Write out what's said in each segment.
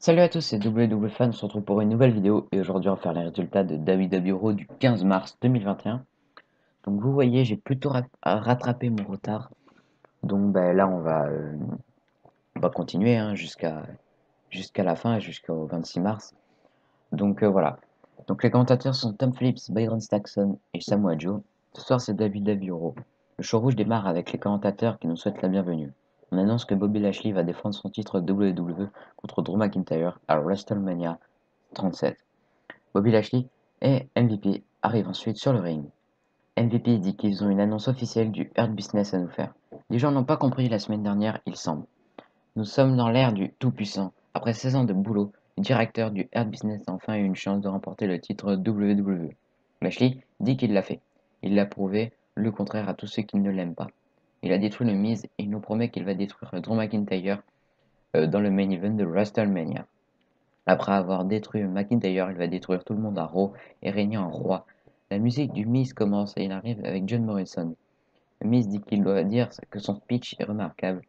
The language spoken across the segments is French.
Salut à tous, c'est WWFan, on se retrouve pour une nouvelle vidéo et aujourd'hui on va faire les résultats de WWE Raw du 15 mars 2021. Donc vous voyez, j'ai plutôt rattrapé mon retard. Donc là on va continuer jusqu'à la fin, jusqu'au 26 mars. Donc voilà. Donc les commentateurs sont Tom Phillips, Byron Saxon et Samoa Joe. Ce soir c'est WWE Raw. Le show rouge démarre avec les commentateurs qui nous souhaitent la bienvenue. On annonce que Bobby Lashley va défendre son titre WWE contre Drew McIntyre à WrestleMania 37. Bobby Lashley et MVP arrivent ensuite sur le ring. MVP dit qu'ils ont une annonce officielle du Hurt Business à nous faire. Les gens n'ont pas compris la semaine dernière, il semble. Nous sommes dans l'ère du Tout-Puissant. Après 16 ans de boulot, le directeur du Hurt Business a enfin eu une chance de remporter le titre WWE. Lashley dit qu'il l'a fait. Il l'a prouvé, le contraire à tous ceux qui ne l'aiment pas. Il a détruit le Miz et il nous promet qu'il va détruire Drew McIntyre dans le main event de WrestleMania. Après avoir détruit McIntyre, il va détruire tout le monde à Raw et régner en roi. La musique du Miz commence et il arrive avec John Morrison. Miz dit qu'il doit dire que son speech est remarquable.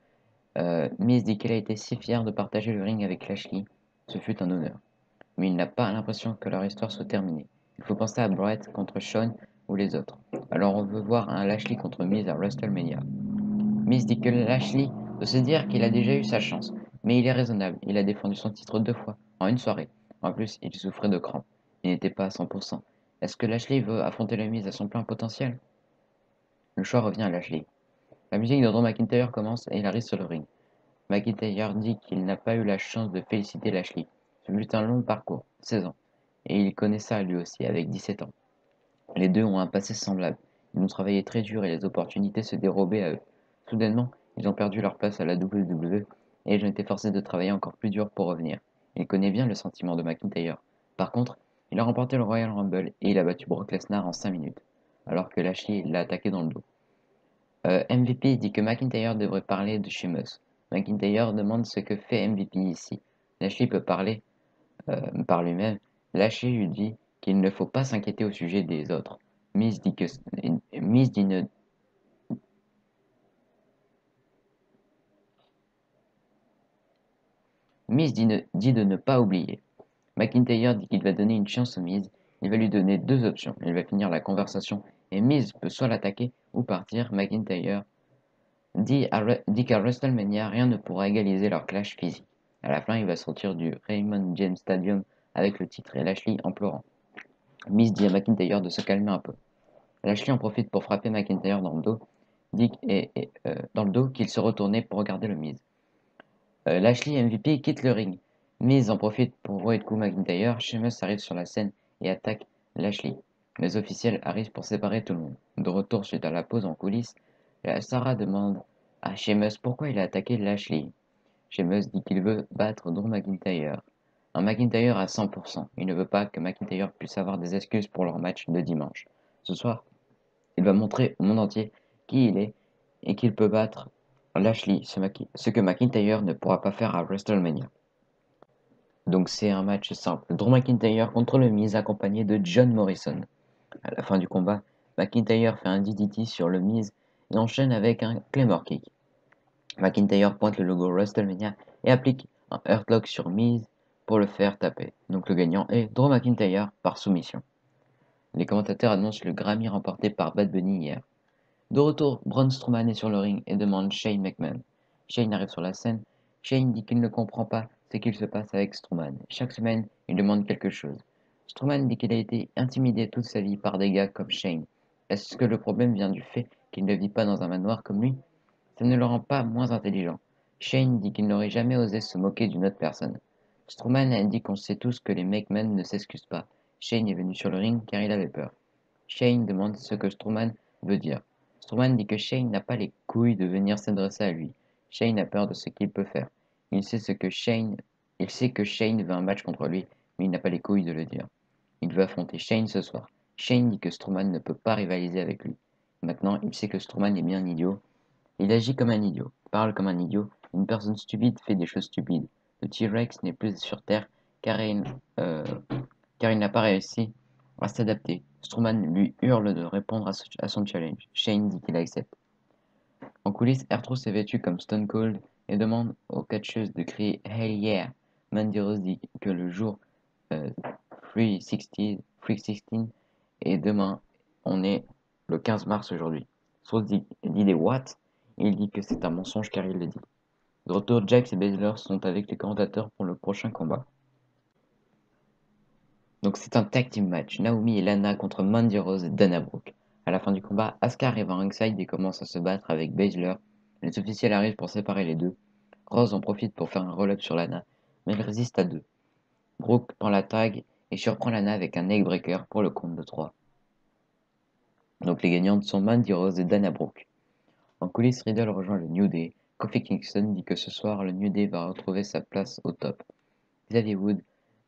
Miz dit qu'il a été si fier de partager le ring avec Lashley. Ce fut un honneur. Mais il n'a pas l'impression que leur histoire soit terminée. Il faut penser à Brett contre Shawn ou les autres. Alors on veut voir un Lashley contre Miz à WrestleMania. Miz dit que Lashley peut se dire qu'il a déjà eu sa chance, mais il est raisonnable, il a défendu son titre 2 fois, en une soirée. En plus, il souffrait de crampes. Il n'était pas à 100%. Est-ce que Lashley veut affronter le Miz à son plein potentiel? Le choix revient à Lashley. La musique de Drew McIntyre commence et il arrive sur le ring. McIntyre dit qu'il n'a pas eu la chance de féliciter Lashley. Ce fut un long parcours, 16 ans, et il connaît ça lui aussi, avec 17 ans. Les deux ont un passé semblable. Ils ont travaillé très dur et les opportunités se dérobaient à eux. Soudainement, ils ont perdu leur place à la WWE et ils ont été forcés de travailler encore plus dur pour revenir. Il connaît bien le sentiment de McIntyre. Par contre, il a remporté le Royal Rumble et il a battu Brock Lesnar en 5 minutes, alors que Lashley l'a attaqué dans le dos. MVP dit que McIntyre devrait parler de Sheamus. McIntyre demande ce que fait MVP ici. Lashley peut parler par lui-même. Lashley lui dit qu'il ne faut pas s'inquiéter au sujet des autres. Miz dit que Miz dit, ne- Miz dit de ne pas oublier. McIntyre dit qu'il va donner une chance au Miz. Il va lui donner deux options. Il va finir la conversation et Miz peut soit l'attaquer ou partir. McIntyre dit qu'à WrestleMania, rien ne pourra égaliser leur clash physique. À la fin, il va sortir du Raymond James Stadium avec le titre et Lashley en pleurant. Miz dit à McIntyre de se calmer un peu. Lashley en profite pour frapper McIntyre dans le dos, dans le dos qu'il se retournait pour regarder le Miz. Lashley MVP quitte le ring. Miz en profite pour envoyer de coup McIntyre. Sheamus arrive sur la scène et attaque Lashley. Les officiels arrivent pour séparer tout le monde. De retour suite à la pause en coulisses, Sarah demande à Sheamus pourquoi il a attaqué Lashley. Sheamus dit qu'il veut battre Drew McIntyre. Un McIntyre à 100%. Il ne veut pas que McIntyre puisse avoir des excuses pour leur match de dimanche. Ce soir, il va montrer au monde entier qui il est et qu'il peut battre Lashley, ce que McIntyre ne pourra pas faire à WrestleMania. Donc c'est un match simple. Drew McIntyre contre le Miz accompagné de John Morrison. À la fin du combat, McIntyre fait un DDT sur le Miz et enchaîne avec un Claymore Kick. McIntyre pointe le logo WrestleMania et applique un Hurtlock sur Miz pour le faire taper. Donc le gagnant est Drew McIntyre par soumission. Les commentateurs annoncent le Grammy remporté par Bad Bunny hier. De retour, Braun Strowman est sur le ring et demande Shane McMahon. Shane arrive sur la scène. Shane dit qu'il ne comprend pas ce qu'il se passe avec Strowman. Chaque semaine, il demande quelque chose. Strowman dit qu'il a été intimidé toute sa vie par des gars comme Shane. Est-ce que le problème vient du fait qu'il ne vit pas dans un manoir comme lui? Ça ne le rend pas moins intelligent. Shane dit qu'il n'aurait jamais osé se moquer d'une autre personne. Strowman a dit qu'on sait tous que les McMahon ne s'excusent pas. Shane est venu sur le ring car il avait peur. Shane demande ce que Strowman veut dire. Strowman dit que Shane n'a pas les couilles de venir s'adresser à lui. Shane a peur de ce qu'il peut faire. Il sait que Shane veut un match contre lui, mais il n'a pas les couilles de le dire. Il veut affronter Shane ce soir. Shane dit que Strowman ne peut pas rivaliser avec lui. Maintenant, il sait que Strowman est bien idiot. Il agit comme un idiot, parle comme un idiot. Une personne stupide fait des choses stupides. Le T-Rex n'est plus sur Terre car euh, car il n'a pas réussi à s'adapter. Strowman lui hurle de répondre à son challenge. Shane dit qu'il accepte. En coulisses, R-Truth est vêtu comme Stone Cold et demande aux catcheuses de crier Hell yeah Mandy Rose dit que le jour 316 et demain, on est le 15 mars aujourd'hui. Strauss dit des what? Il dit que c'est un mensonge car il le dit. De retour, Jax et Baszler sont avec les commentateurs pour le prochain combat. Donc c'est un tag team match. Naomi et Lana contre Mandy Rose et Dana Brooke. À la fin du combat, Asuka arrive à ringside et commence à se battre avec Baszler. Les officiels arrivent pour séparer les deux. Rose en profite pour faire un roll-up sur Lana, mais elle résiste à deux. Brooke prend la tag et surprend Lana avec un neckbreaker pour le compte de 3. Donc les gagnantes sont Mandy Rose et Dana Brooke. En coulisses, Riddle rejoint le New Day. Kofi Kingston dit que ce soir, le New Day va retrouver sa place au top. Xavier Wood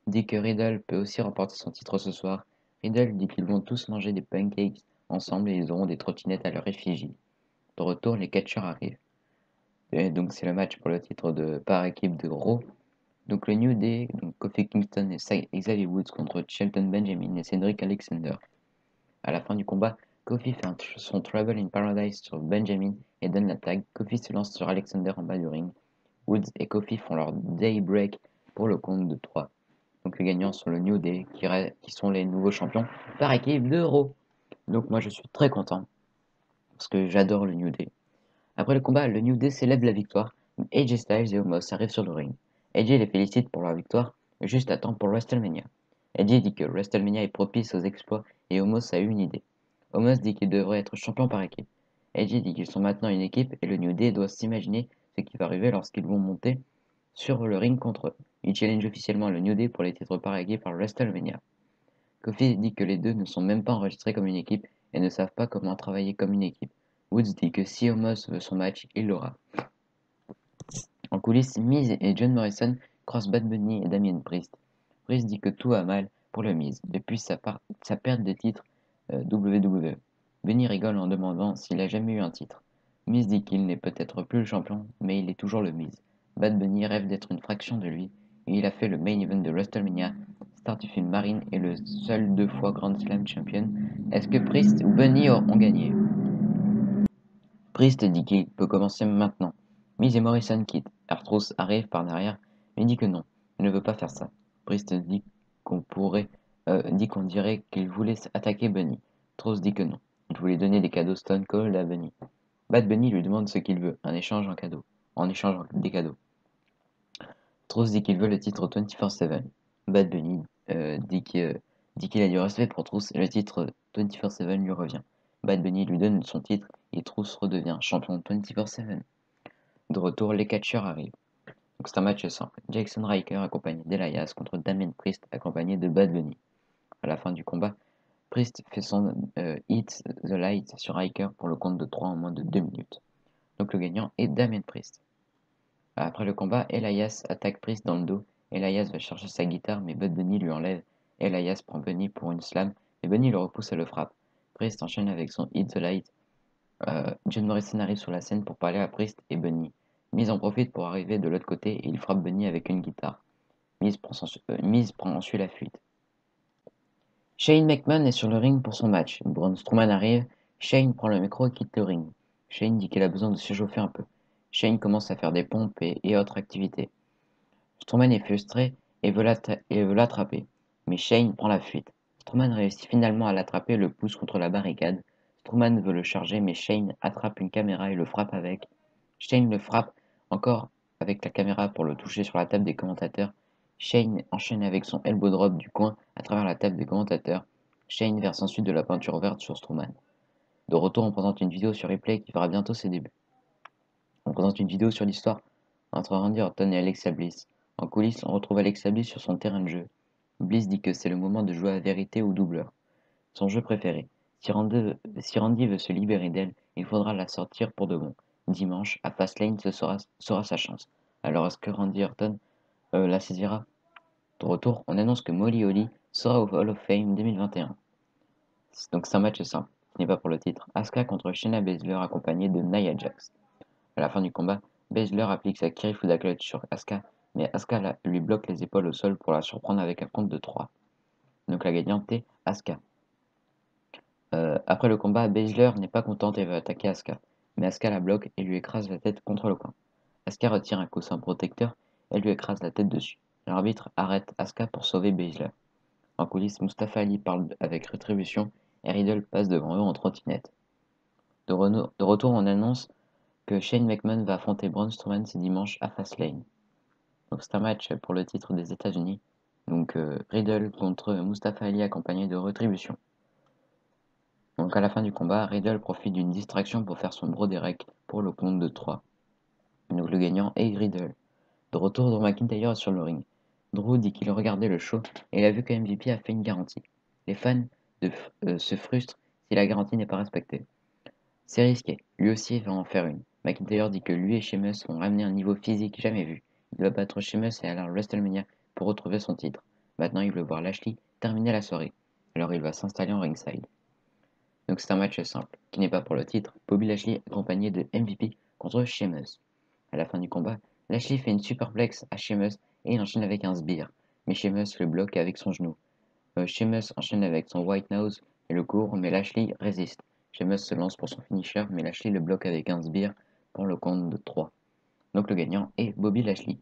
dit que Riddle peut aussi remporter son titre ce soir. Riddle dit qu'ils vont tous manger des pancakes ensemble et ils auront des trottinettes à leur effigie. De retour, les catcheurs arrivent. Et donc c'est le match pour le titre par équipe de Raw. Donc le New Day, donc Kofi Kingston et Xavier Woods contre Shelton Benjamin et Cedric Alexander. À la fin du combat, Kofi fait son Trouble in Paradise sur Benjamin et donne la tag. Kofi se lance sur Alexander en bas du ring. Woods et Kofi font leur Daybreak pour le compte de 3. Donc les gagnants sont le New Day qui sont les nouveaux champions par équipe de Raw. Donc moi je suis très content parce que j'adore le New Day. Après le combat, le New Day célèbre la victoire. AJ Styles et Omos arrivent sur le ring. AJ les félicite pour leur victoire, juste à temps pour WrestleMania. AJ dit que WrestleMania est propice aux exploits et Omos a eu une idée. Omos dit qu'il devrait être champion par équipe. AJ dit qu'ils sont maintenant une équipe et le New Day doit s'imaginer ce qui va arriver lorsqu'ils vont monter sur le ring contre eux. Il challenge officiellement le New Day pour les titres par équipe par WrestleMania. Kofi dit que les deux ne sont même pas enregistrés comme une équipe et ne savent pas comment travailler comme une équipe. Woods dit que si Omos veut son match, il l'aura. En coulisses, Miz et John Morrison croisent Bad Bunny et Damien Priest. Priest dit que tout va mal pour le Miz depuis sa perte de titre WWE. Bunny rigole en demandant s'il a jamais eu un titre. Miz dit qu'il n'est peut-être plus le champion, mais il est toujours le Miz. Bad Bunny rêve d'être une fraction de lui, et il a fait le main event de WrestleMania, star du film Marine et le seul 2 fois Grand Slam champion. Est-ce que Priest ou Bunny ont gagné? Priest dit qu'il peut commencer maintenant. Miz et Morrison quittent. R-Truth arrive par derrière, mais dit que non, il ne veut pas faire ça. Priest dit qu'on dirait qu'il voulait attaquer Bunny. Truth dit que non, il voulait donner des cadeaux Stone Cold à Bunny. Bad Bunny lui demande ce qu'il veut, en échange des cadeaux. Truth dit qu'il veut le titre 24/7. Bad Bunny dit qu'il a du respect pour Truth et le titre 24/7 lui revient. Bad Bunny lui donne son titre et Truth redevient champion 24/7. De retour, les catcheurs arrivent. Donc c'est un match simple. Jackson Ryker accompagné d'Elias contre Damien Priest accompagné de Bad Bunny. À la fin du combat, Priest fait son Hit the Light sur Ryker pour le compte de 3 en moins de 2 minutes. Donc le gagnant est Damien Priest. Après le combat, Elias attaque Priest dans le dos. Elias va chercher sa guitare mais Bad Bunny lui enlève. Elias prend Bunny pour une slam et Bunny le repousse et le frappe. Priest enchaîne avec son Hit the Light. John Morrison arrive sur la scène pour parler à Priest et Bunny. Miz en profite pour arriver de l'autre côté et il frappe Bunny avec une guitare. Miz prend ensuite la fuite. Shane McMahon est sur le ring pour son match. Braun Strowman arrive. Shane prend le micro et quitte le ring. Shane dit qu'il a besoin de s'échauffer un peu. Shane commence à faire des pompes et autres activités. Strowman est frustré et veut l'attraper. Mais Shane prend la fuite. Strowman réussit finalement à l'attraper et le pousse contre la barricade. Strowman veut le charger mais Shane attrape une caméra et le frappe avec. Shane le frappe encore avec la caméra pour le toucher sur la table des commentateurs. Shane enchaîne avec son elbow drop du coin à travers la table des commentateurs. Shane verse ensuite de la peinture verte sur Strowman. De retour, on présente une vidéo sur replay qui fera bientôt ses débuts. On présente une vidéo sur l'histoire entre Randy Orton et Alexa Bliss. En coulisses, on retrouve Alexa Bliss sur son terrain de jeu. Bliss dit que c'est le moment de jouer à vérité ou doubleur. Son jeu préféré. Si Randy veut se libérer d'elle, il faudra la sortir pour de bon. Dimanche, à Fastlane, ce sera sa chance. Alors est-ce que Randy Orton la saisira? De retour, on annonce que Molly Holly sera au Hall of Fame 2021. Donc c'est un match simple, ce n'est pas pour le titre. Asuka contre Shayna Baszler accompagnée de Nia Jax. À la fin du combat, Baszler applique sa Kirifuda Clutch sur Asuka, mais Asuka lui bloque les épaules au sol pour la surprendre avec un compte de 3. Donc la gagnante est Asuka. Après le combat, Baszler n'est pas contente et veut attaquer Asuka, mais Asuka la bloque et lui écrase la tête contre le coin. Asuka retire un coussin protecteur et lui écrase la tête dessus. L'arbitre arrête Asuka pour sauver Baszler. En coulisses, Mustafa Ali parle avec Rétribution et Riddle passe devant eux en trottinette. De retour, on annonce que Shane McMahon va affronter Braun Strowman ce dimanche à Fastlane. Donc c'est un match pour le titre des États-Unis. Donc Riddle contre Mustafa Ali accompagné de Rétribution. Donc à la fin du combat, Riddle profite d'une distraction pour faire son Broderek pour le compte de 3. Donc le gagnant est Riddle. De retour, Drew McIntyre est sur le ring. Drew dit qu'il regardait le show et il a vu que MVP a fait une garantie. Les fans se frustrent si la garantie n'est pas respectée. C'est risqué, lui aussi va en faire une. McIntyre dit que lui et Sheamus ont ramené un niveau physique jamais vu. Il va battre Sheamus et aller à WrestleMania pour retrouver son titre. Maintenant, il veut voir Lashley terminer la soirée. Alors il va s'installer en ringside. Donc c'est un match simple, qui n'est pas pour le titre. Bobby Lashley accompagné de MVP contre Sheamus. À la fin du combat, Lashley fait une superplex à Sheamus et il enchaîne avec un sbire. Mais Sheamus le bloque avec son genou. Sheamus enchaîne avec son White Nose et le court, mais Lashley résiste. Sheamus se lance pour son finisher, mais Lashley le bloque avec un sbire pour le compte de 3. Donc le gagnant est Bobby Lashley.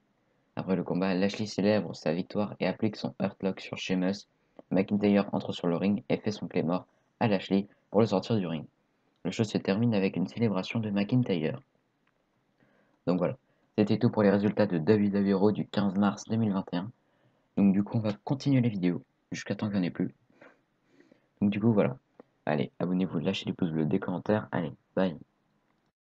Après le combat, Lashley célèbre sa victoire et applique son Hurtlock sur Sheamus. McIntyre entre sur le ring et fait son Claymore à Lashley pour le sortir du ring. Le show se termine avec une célébration de McIntyre. Donc voilà, c'était tout pour les résultats de WWE Raw du 15 mars 2021. Donc du coup, on va continuer les vidéos jusqu'à temps qu'il n'y en ait plus. Donc du coup, voilà. Allez, abonnez-vous, lâchez les pouces bleus, des commentaires. Allez, bye.